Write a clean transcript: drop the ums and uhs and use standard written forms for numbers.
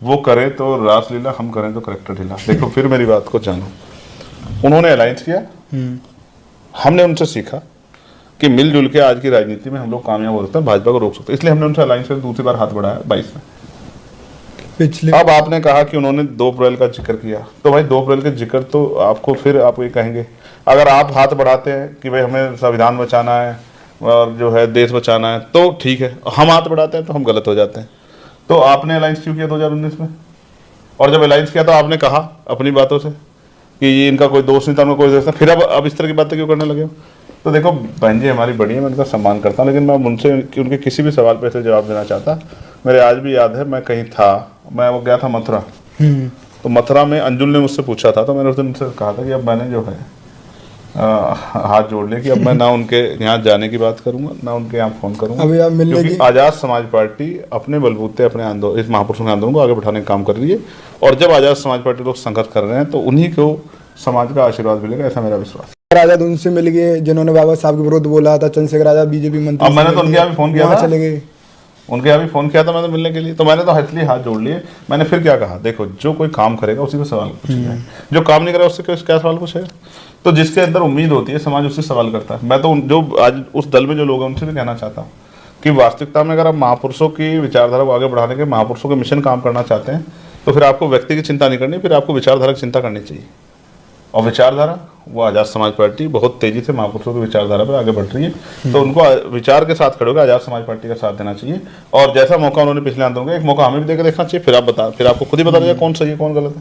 वो करे तो रासलीला, हम करें तो करेक्टर ढीला। देखो फिर मेरी बात को जानो, उन्होंने अलायंस किया, हमने उनसे सीखा कि मिलजुल के आज की राजनीति में हम लोग कामयाब हो सकते हैं, भाजपा को रोक सकते हैं, इसलिए हमने उनसे अलायंस कर दूसरी बार हाथ बढ़ाया 22 में। पिछले अब आपने कहा कि उन्होंने 2 अप्रैल का जिक्र किया, तो भाई 2 अप्रैल के जिक्र तो आपको फिर आप ये कहेंगे, अगर आप हाथ बढ़ाते हैं कि भाई हमें संविधान बचाना है और जो है देश बचाना है तो ठीक है, हम हाथ बढ़ाते हैं तो हम गलत हो जाते हैं। तो आपने अलायंस क्यों किया 2019 में? और जब अलायंस किया तो आपने कहा अपनी बातों से कि ये इनका कोई दोष नहीं था, उनका कोई दोष नहीं, फिर अब इस तरह की बातें क्यों करने लगे हो? तो देखो बहन जी हमारी बड़ी है, मैं उनका सम्मान करता हूँ, लेकिन मैं उनसे उनके किसी भी सवाल पर से जवाब देना चाहता। मेरे आज भी याद है, मैं कहीं था, मैं वो गया था मथुरा, तो मथुरा में अंजुल ने मुझसे पूछा था, तो मैंने उस दिन उनसे कहा था कि अब मैंने जो है हाथ जोड़ लिया कि अब मैं ना उनके यहाँ जाने की बात करूंगा, ना उनके यहाँ फोन करूंगा। अभी आप मिलने क्योंकि की आज़ाद समाज पार्टी अपने बलबूते अपने आंदोलन, इस महापुरुषों के आंदोलन को आगे बढ़ाने का काम कर रही है, और जब आज़ाद समाज पार्टी लोग संघर्ष कर रहे हैं तो उन्हीं को समाज का आशीर्वाद मिलेगा, ऐसा मेरा विश्वास। आजाद उनसे मिल गए जिन्होंने बाबा साहब के विरुद्ध बोला था, चंद्रशेखर आजाद बीजेपी मंत्री अब मैंने तो उनके यहाँ भी फोन किया वहाँ था, चले गए, उनके यहाँ भी फोन किया था मैंने मिलने के लिए, तो मैंने तो इसलिए हाथ जोड़ लिए। मैंने फिर क्या कहा, देखो जो कोई काम करेगा उसी को सवाल पूछेगा, जो काम नहीं करेगा उससे क्या सवाल पूछेगा? तो जिसके अंदर उम्मीद होती है समाज उससे सवाल करता है। मैं तो जो आज उस दल में जो लोग हैं उनसे भी कहना चाहता हूँ कि वास्तविकता में अगर आप महापुरुषों की विचारधारा को आगे बढ़ाने के, महापुरुषों के मिशन काम करना चाहते हैं, तो फिर आपको व्यक्ति की चिंता नहीं करनी, फिर आपको विचारधारा की चिंता करनी चाहिए। और विचारधारा वो आज़ाद समाज पार्टी बहुत तेजी से महापुरुषों की विचारधारा पर आगे बढ़ रही है, तो उनको विचार के साथ खड़े होकर आज़ाद समाज पार्टी का साथ देना चाहिए। और जैसा मौका उन्होंने पिछले आंदोलन का, एक मौका हमें भी देकर देखना चाहिए, फिर आप बता, फिर आपको खुद ही बता देगा कौन सही है कौन गलत है।